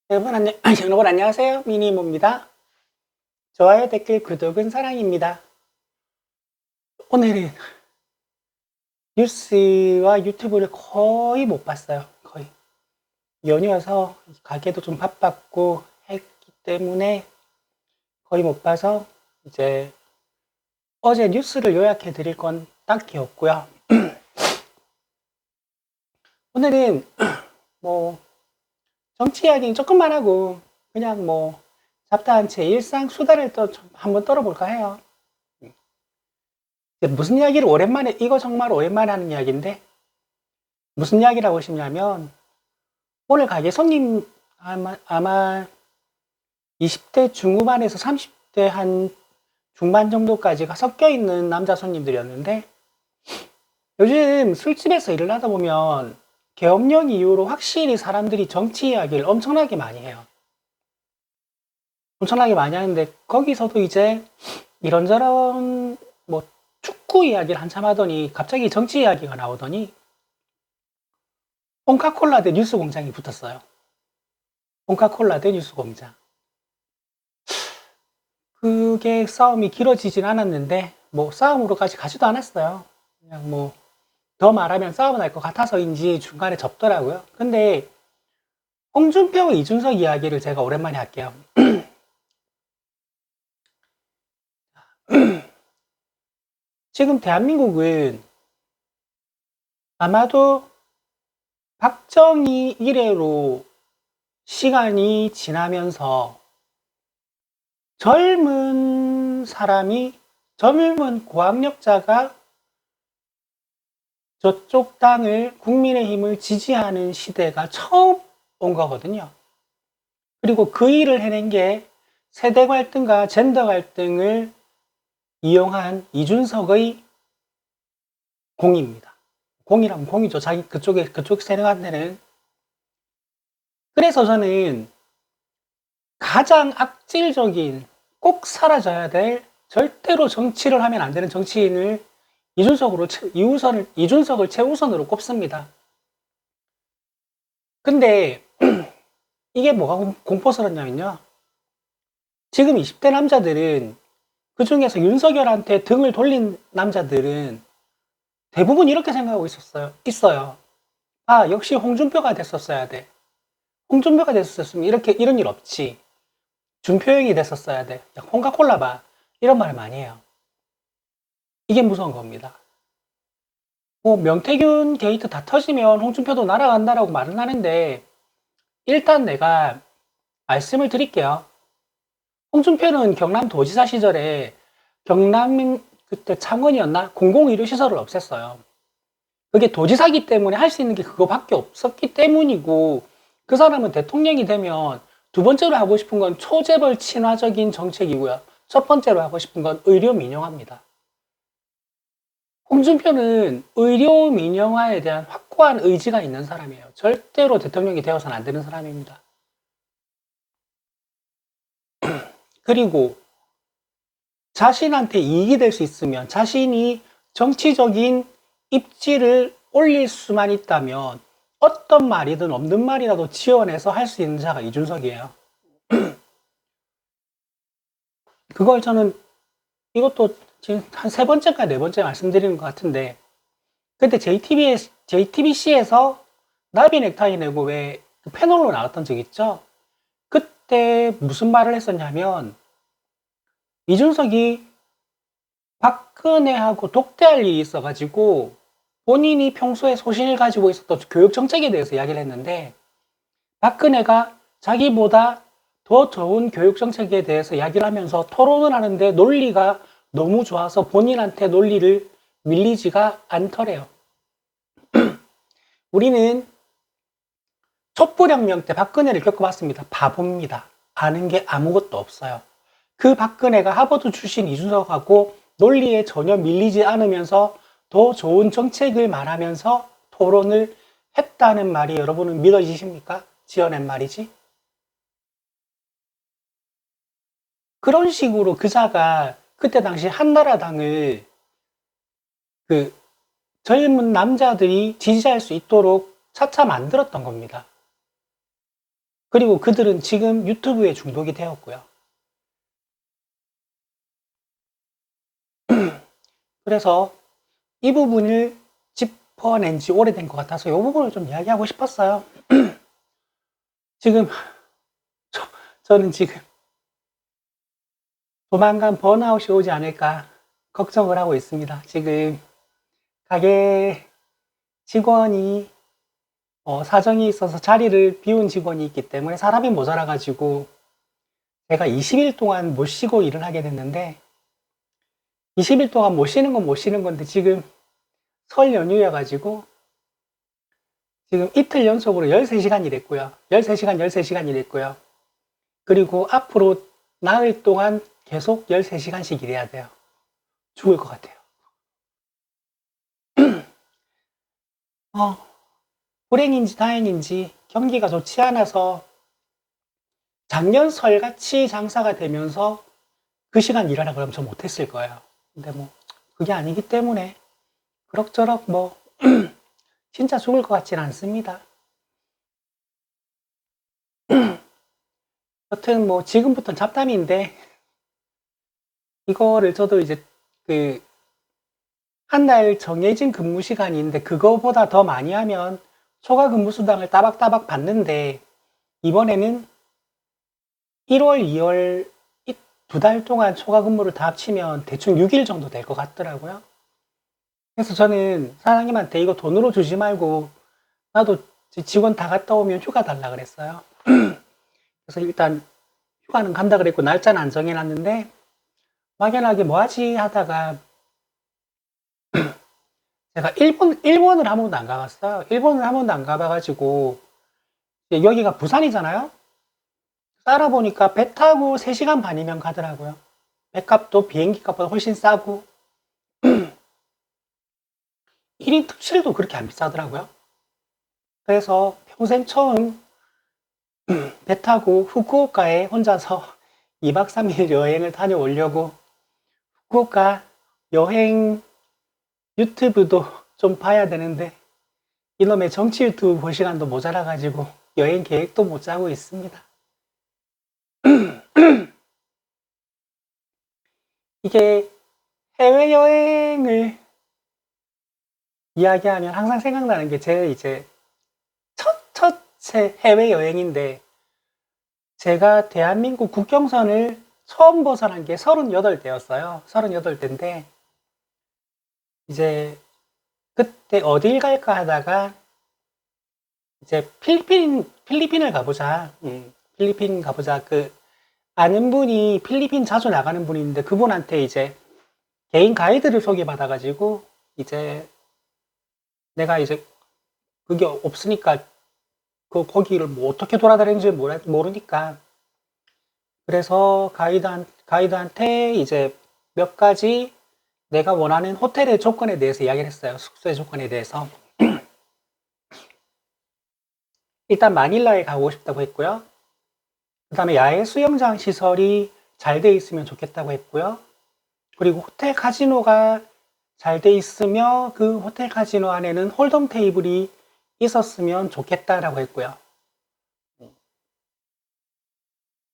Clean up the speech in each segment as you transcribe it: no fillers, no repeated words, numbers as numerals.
여러분 안녕하세요. 미니모입니다. 좋아요, 댓글, 구독은 사랑입니다. 오늘은 뉴스와 유튜브를 거의 못 봤어요. 거의. 연휴여서 가게도 좀 바빴고 했기 때문에 거의 못 봐서 이제 어제 뉴스를 요약해 드릴 건 딱히 없고요. 오늘은 뭐 정치 이야기는 조금만 하고 그냥 뭐 잡다한 제 일상 수다를 또 한번 떨어볼까 해요. 무슨 이야기를 오랜만에, 이거 정말 오랜만에 하는 이야기인데, 무슨 이야기라고 하시냐면, 오늘 가게 손님 아마 20대 중후반에서 30대 한 중반 정도까지가 섞여 있는 남자 손님들이었는데, 요즘 술집에서 일을 하다 보면, 계엄령 이후로 확실히 사람들이 정치 이야기를 엄청나게 많이 해요. 엄청나게 많이 하는데, 거기서도 이제 이런저런 뭐 축구 이야기를 한참 하더니, 갑자기 정치 이야기가 나오더니, 콩카콜라 대 뉴스 공장이 붙었어요. 콩카콜라 대 뉴스 공장. 그게 싸움이 길어지진 않았는데, 뭐, 싸움으로까지 가지도 않았어요. 그냥 뭐, 더 말하면 싸움은 날 것 같아서인지 중간에 접더라고요. 근데, 홍준표와 이준석 이야기를 제가 오랜만에 할게요. 지금 대한민국은 아마도 박정희 이래로 시간이 지나면서 젊은 고학력자가 저쪽 당을, 국민의힘을 지지하는 시대가 처음 온 거거든요. 그리고 그 일을 해낸 게 세대 갈등과 젠더 갈등을 이용한 이준석의 공입니다. 공이라면 공이죠. 그쪽 세력한테는. 그래서 저는 가장 악질적인, 꼭 사라져야 될, 절대로 정치를 하면 안 되는 정치인을 이준석을 최우선으로 꼽습니다. 근데 이게 뭐가 공포스럽냐면요. 지금 20대 남자들은, 그 중에서 윤석열한테 등을 돌린 남자들은 대부분 이렇게 생각하고 있어요. 아, 역시 홍준표가 됐었어야 돼. 홍준표가 됐었으면 이런 일 없지. 준표형이 됐었어야 돼. 야, 콩카콜라 봐. 이런 말을 많이 해요. 이게 무서운 겁니다. 뭐, 명태균 게이트 다 터지면 홍준표도 날아간다라고 말은 하는데, 일단 내가 말씀을 드릴게요. 홍준표는 경남도지사 시절에 경남 그때 창원이었나? 공공의료 시설을 없앴어요. 그게 도지사기 때문에 할 수 있는 게 그거밖에 없었기 때문이고, 그 사람은 대통령이 되면 두 번째로 하고 싶은 건 초재벌 친화적인 정책이고요. 첫 번째로 하고 싶은 건 의료 민영화입니다. 홍준표는 의료 민영화에 대한 확고한 의지가 있는 사람이에요. 절대로 대통령이 되어서는 안 되는 사람입니다. 그리고 자신한테 이익이 될 수 있으면, 자신이 정치적인 입지를 올릴 수만 있다면 어떤 말이든 없는 말이라도 지어내서 할 수 있는 자가 이준석이에요. 그걸 저는, 이것도 지금 한 세 번째인가 네 번째 말씀드리는 것 같은데, 그때 JTBC에서 나비 넥타이 내고 왜 그 패널로 나왔던 적 있죠? 그때 무슨 말을 했었냐면, 이준석이 박근혜하고 독대할 일이 있어가지고 본인이 평소에 소신을 가지고 있었던 교육 정책에 대해서 이야기를 했는데, 박근혜가 자기보다 더 좋은 교육 정책에 대해서 이야기를 하면서 토론을 하는데 논리가 너무 좋아서 본인한테 논리를 밀리지가 않더래요. 우리는 촛불혁명 때 박근혜를 겪어봤습니다. 바보입니다. 아는 게 아무것도 없어요. 그 박근혜가 하버드 출신 이준석하고 논리에 전혀 밀리지 않으면서 더 좋은 정책을 말하면서 토론을 했다는 말이 여러분은 믿어지십니까? 지어낸 말이지. 그런 식으로 그자가 그때 당시 한나라당을 그 젊은 남자들이 지지할 수 있도록 차차 만들었던 겁니다. 그리고 그들은 지금 유튜브에 중독이 되었고요. 그래서 이 부분을 짚어낸 지 오래된 것 같아서 이 부분을 좀 이야기하고 싶었어요. 지금 저는 지금 조만간 번아웃이 오지 않을까 걱정을 하고 있습니다. 지금 가게 직원이 사정이 있어서 자리를 비운 직원이 있기 때문에 사람이 모자라가지고 제가 20일 동안 못 쉬고 일을 하게 됐는데 20일 동안 못 쉬는 건 못 쉬는 건데 지금 설 연휴여가지고 지금 이틀 연속으로 13시간 일했고요. 13시간, 13시간 일했고요. 그리고 앞으로 나흘 동안 계속 13시간씩 일해야 돼요. 죽을 것 같아요. 불행인지 다행인지 경기가 좋지 않아서 작년 설같이 장사가 되면서 그 시간 일하라 그러면 저 못했을 거예요. 근데 뭐 그게 아니기 때문에 그럭저럭 뭐 진짜 죽을 것 같지는 않습니다. 여튼 뭐 지금부터는 잡담인데 이거를 저도 이제 그 한 달 정해진 근무 시간이 있는데 그거보다 더 많이 하면 초과 근무 수당을 따박따박 받는데 이번에는 1월, 2월 두 달 동안 초과 근무를 다 합치면 대충 6일 정도 될 것 같더라고요. 그래서 저는 사장님한테 이거 돈으로 주지 말고 나도 직원 다 갔다 오면 휴가 달라 그랬어요. 그래서 일단 휴가는 간다 그랬고 날짜는 안 정해놨는데 막연하게 뭐하지 하다가 제가 일본을 한 번도 안 가봤어요. 일본을 한 번도 안 가봐가지고 여기가 부산이잖아요. 알아보니까 배 타고 3시간 반이면 가더라고요. 배값도 비행기 값보다 훨씬 싸고 1인 특실도 그렇게 안 비싸더라고요. 그래서 평생 처음 배 타고 후쿠오카에 혼자서 2박 3일 여행을 다녀오려고 후쿠오카 여행 유튜브도 좀 봐야 되는데 이놈의 정치 유튜브 볼 시간도 모자라가지고 여행 계획도 못 짜고 있습니다. 이게 해외여행을 이야기하면 항상 생각나는 게 제 이제 첫째 해외여행인데 제가 대한민국 국경선을 처음 벗어난 게 38대였어요. 38대인데 이제 그때 어딜 갈까 하다가 이제 필리핀을 가보자. 필리핀 가보자. 아는 분이 필리핀 자주 나가는 분이 있는데 그분한테 이제 개인 가이드를 소개받아가지고 이제 내가 이제 그게 없으니까 거기를 뭐 어떻게 돌아다니는지 모르니까 그래서 가이드한테 이제 몇 가지 내가 원하는 호텔의 조건에 대해서 이야기를 했어요. 숙소의 조건에 대해서. 일단 마닐라에 가고 싶다고 했고요. 그 다음에 야외 수영장 시설이 잘 돼 있으면 좋겠다고 했고요. 그리고 호텔 카지노가 잘 돼 있으며 그 호텔 카지노 안에는 홀덤 테이블이 있었으면 좋겠다라고 했고요.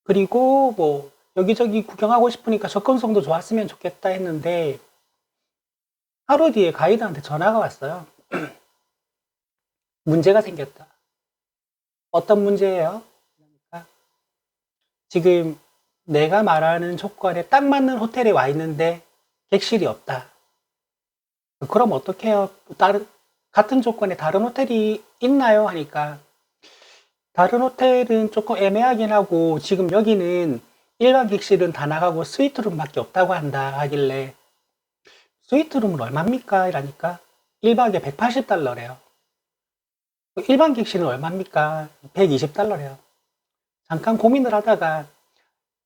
그리고 뭐 여기저기 구경하고 싶으니까 접근성도 좋았으면 좋겠다 했는데 하루 뒤에 가이드한테 전화가 왔어요. 문제가 생겼다. 어떤 문제예요? 그러니까 지금 내가 말하는 조건에 딱 맞는 호텔에 와 있는데 객실이 없다. 그럼 어떡해요? 같은 조건에 다른 호텔이 있나요? 하니까 다른 호텔은 조금 애매하긴 하고 지금 여기는 일반 객실은 다 나가고 스위트룸밖에 없다고 한다 하길래 스위트룸은 얼마입니까? 이라니까 1박에 180달러래요. 일반 객실은 얼마입니까? 120달러래요. 잠깐 고민을 하다가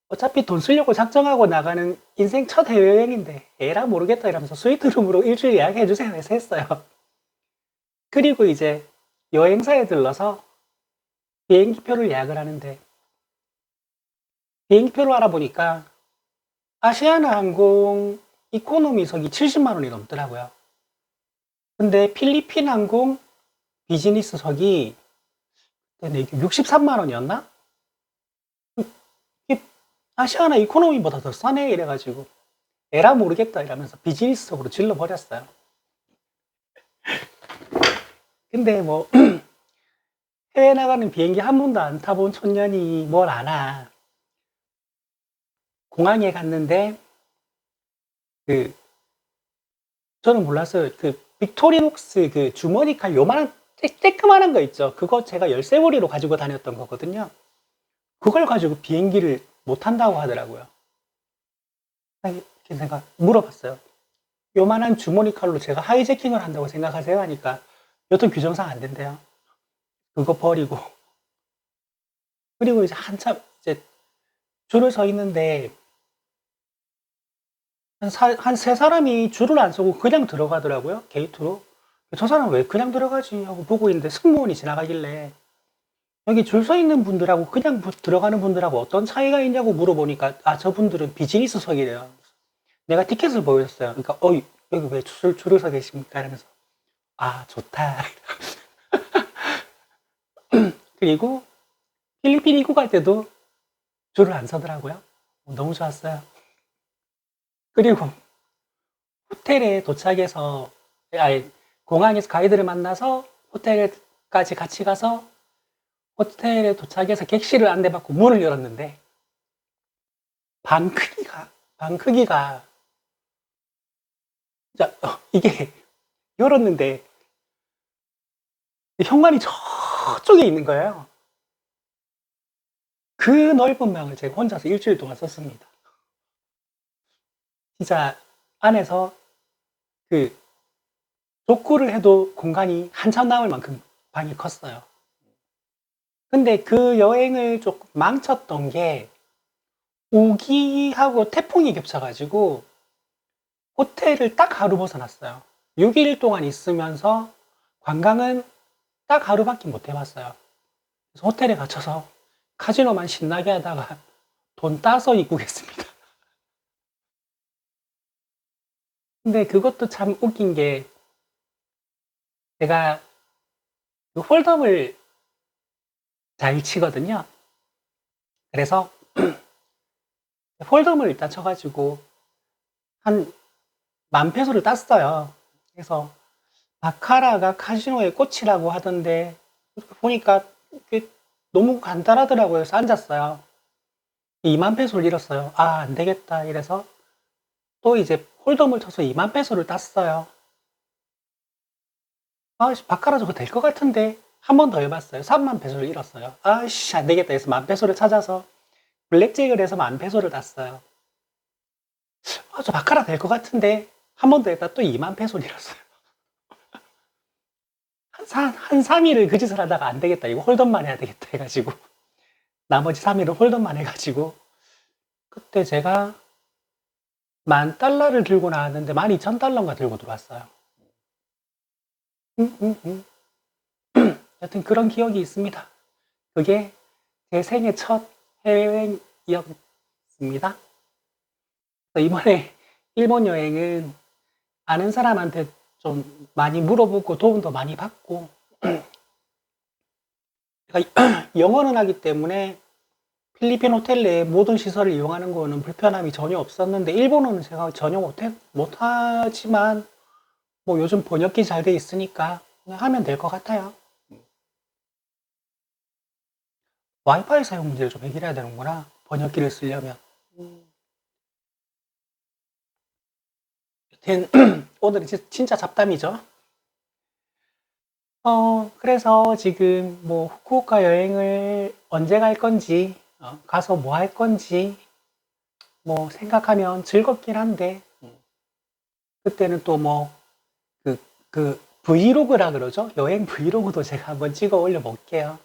어차피 돈 쓰려고 작정하고 나가는 인생 첫 해외여행인데 에라 모르겠다 이러면서 스위트룸으로 일주일 예약해주세요 해서 했어요. 그리고 이제 여행사에 들러서 비행기표를 예약을 하는데 비행기표를 알아보니까 아시아나 항공 이코노미석이 70만 원이 넘더라고요. 근데 필리핀 항공 비즈니스석이 63만 원이었나? 아시아나 이코노미보다 더 싸네 이래가지고 에라 모르겠다 이러면서 비즈니스적으로 질러버렸어요. 근데 뭐 해외 나가는 비행기 한 번도 안 타본 촌년이 뭘 아나. 공항에 갔는데 그 저는 몰랐어요. 그 빅토리녹스 그 주머니 칼 요만한 쬐끄만한 거 있죠. 그거 제가 열쇠고리로 가지고 다녔던 거거든요. 그걸 가지고 비행기를 못 탄다고 하더라고요. 이렇게 생각 물어봤어요. 요만한 주머니 칼로 제가 하이제킹을 한다고 생각하세요? 하니까 여튼 규정상 안 된대요. 그거 버리고. 그리고 이제 한참 이제 줄을 서 있는데 한 세 사람이 줄을 안 서고 그냥 들어가더라고요. 게이트로. 저 사람 왜 그냥 들어가지 하고 보고 있는데 승무원이 지나가길래 여기 줄 서 있는 분들하고 그냥 들어가는 분들하고 어떤 차이가 있냐고 물어보니까 아 저분들은 비즈니스석이래요. 내가 티켓을 보여줬어요. 그러니까 여기 왜 줄을 서 계십니까? 이러면서 아 좋다. 그리고 필리핀 입국할 때도 줄을 안 서더라고요. 너무 좋았어요. 그리고 호텔에 도착해서 아니 공항에서 가이드를 만나서 호텔까지 같이 가서 호텔에 도착해서 객실을 안내받고 문을 열었는데 방 크기가 자, 이게 열었는데 현관이 저쪽에 있는 거예요. 그 넓은 방을 제가 혼자서 일주일 동안 썼습니다. 진짜 안에서 그 족구를 해도 공간이 한참 남을 만큼 방이 컸어요. 근데 그 여행을 조금 망쳤던 게 우기하고 태풍이 겹쳐가지고 호텔을 딱 하루 벗어났어요. 6일 동안 있으면서 관광은 딱 하루밖에 못 해봤어요. 그래서 호텔에 갇혀서 카지노만 신나게 하다가 돈 따서 입국했습니다. 근데 그것도 참 웃긴 게 제가 그 홀덤을 잘 치거든요. 그래서 홀덤을 일단 쳐가지고 한 10,000페소를 땄어요. 그래서 바카라가 카지노의 꽃이라고 하던데 보니까 너무 간단하더라고요. 그래서 앉았어요. 20,000페소를 잃었어요. 아, 안 되겠다. 이래서 또 이제 홀덤을 쳐서 20,000페소를 땄어요. 아씨, 바카라 저거 될 것 같은데 한 번 더 해봤어요. 30,000페소를 잃었어요. 아씨, 안 되겠다 해서 10,000페소를 찾아서 블랙잭을 해서 10,000페소를 땄어요. 저 바카라 될 것 같은데 한 번 더 했다 또 20,000페소를 잃었어요. 한 3일을 그 짓을 하다가 안 되겠다. 이거 홀덤만 해야 되겠다 해가지고 나머지 3일은 홀덤만 해가지고 그때 제가 10,000달러를 들고 나왔는데 12,000달러인가 들고 들어왔어요. 여튼 그런 기억이 있습니다. 그게 제 생애 첫 해외여행이었습니다. 이번에 일본 여행은 아는 사람한테 좀 많이 물어보고 도움도 많이 받고 제가 영어는 하기 때문에 필리핀 호텔 내 모든 시설을 이용하는 거는 불편함이 전혀 없었는데 일본어는 제가 전혀 못하지만 뭐 요즘 번역기 잘 돼 있으니까 그냥 하면 될 것 같아요. 와이파이 사용 문제를 좀 해결해야 되는구나. 번역기를 쓰려면. 여튼 오늘은 진짜 잡담이죠. 그래서 지금 뭐 후쿠오카 여행을 언제 갈 건지 가서 뭐 할 건지 뭐 생각하면 즐겁긴 한데 그때는 또 뭐 그 브이로그라 그러죠. 여행 브이로그도 제가 한번 찍어 올려 볼게요.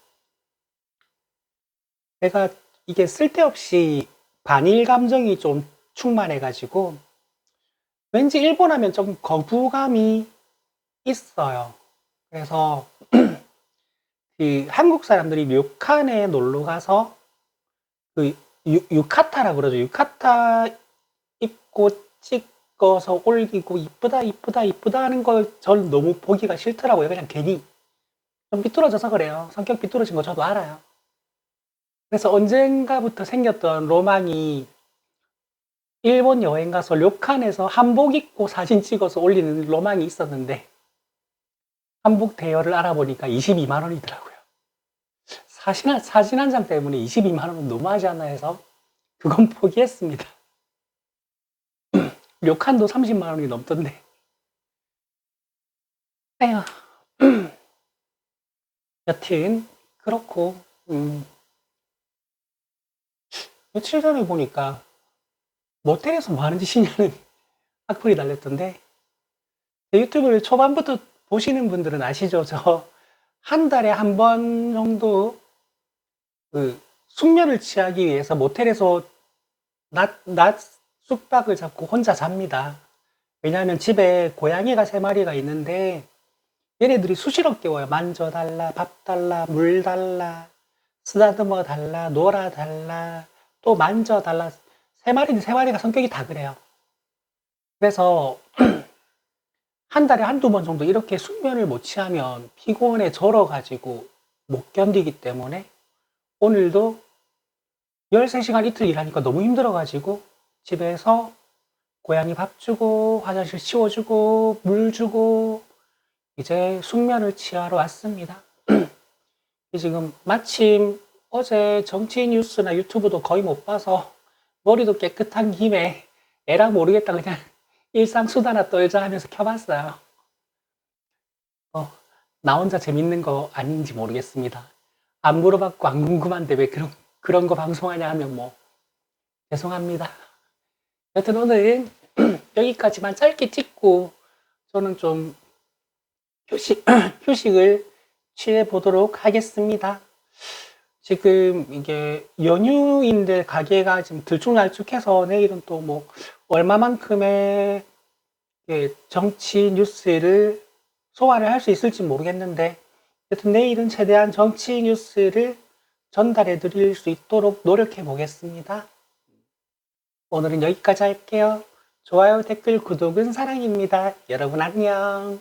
제가 이게 쓸데없이 반일 감정이 좀 충만해 가지고 왠지 일본 하면 좀 거부감이 있어요. 그래서 그 한국 사람들이 료칸에 놀러 가서 그 유카타라 그러죠. 유카타 입고 찍어서 올리고 이쁘다 이쁘다 이쁘다 하는 걸 전 너무 보기가 싫더라고요. 그냥 괜히 좀 삐뚤어져서 그래요. 성격 삐뚤어진 거 저도 알아요. 그래서 언젠가부터 생겼던 로망이 일본 여행 가서 료칸에서 한복 입고 사진 찍어서 올리는 로망이 있었는데 한복 대여를 알아보니까 22만 원이더라고요. 사진 한 장 때문에 22만 원은 너무하지 않나 해서 그건 포기했습니다. 료칸도 30만 원이 넘던데. 에휴. 여튼 그렇고 며칠 전에 보니까 모텔에서 뭐 하는 짓이냐는 악플이 달렸던데 제 유튜브를 초반부터 보시는 분들은 아시죠? 저 한 달에 한 번 정도 그 숙면을 취하기 위해서 모텔에서 낮 숙박을 잡고 혼자 잡니다. 왜냐하면 집에 고양이가 3마리가 있는데 얘네들이 수시로 깨워요. 만져달라, 밥 달라, 물 달라, 쓰다듬어 달라, 놀아 달라, 또 만져달라. 3마리가 성격이 다 그래요. 그래서 한 달에 한두 번 정도 이렇게 숙면을 못 취하면 피곤해 절어가지고 못 견디기 때문에 오늘도 13시간 이틀 일하니까 너무 힘들어가지고 집에서 고양이 밥 주고 화장실 치워주고 물 주고 이제 숙면을 취하러 왔습니다. 지금 마침 어제 정치 뉴스나 유튜브도 거의 못 봐서 머리도 깨끗한 김에 에라 모르겠다 그냥 일상수다나 떨자 하면서 켜봤어요. 나 혼자 재밌는 거 아닌지 모르겠습니다. 안 물어봤고 안 궁금한데 왜 그런 거 방송하냐 하면 뭐 죄송합니다. 여튼 오늘은 여기까지만 짧게 찍고 저는 좀 휴식을 취해 보도록 하겠습니다. 지금 이게 연휴인데 가게가 지금 들쭉날쭉해서 내일은 또 뭐 얼마만큼의 정치 뉴스를 소화를 할 수 있을지 모르겠는데 여튼 내일은 최대한 정치 뉴스를 전달해 드릴 수 있도록 노력해 보겠습니다. 오늘은 여기까지 할게요. 좋아요, 댓글, 구독은 사랑입니다. 여러분 안녕.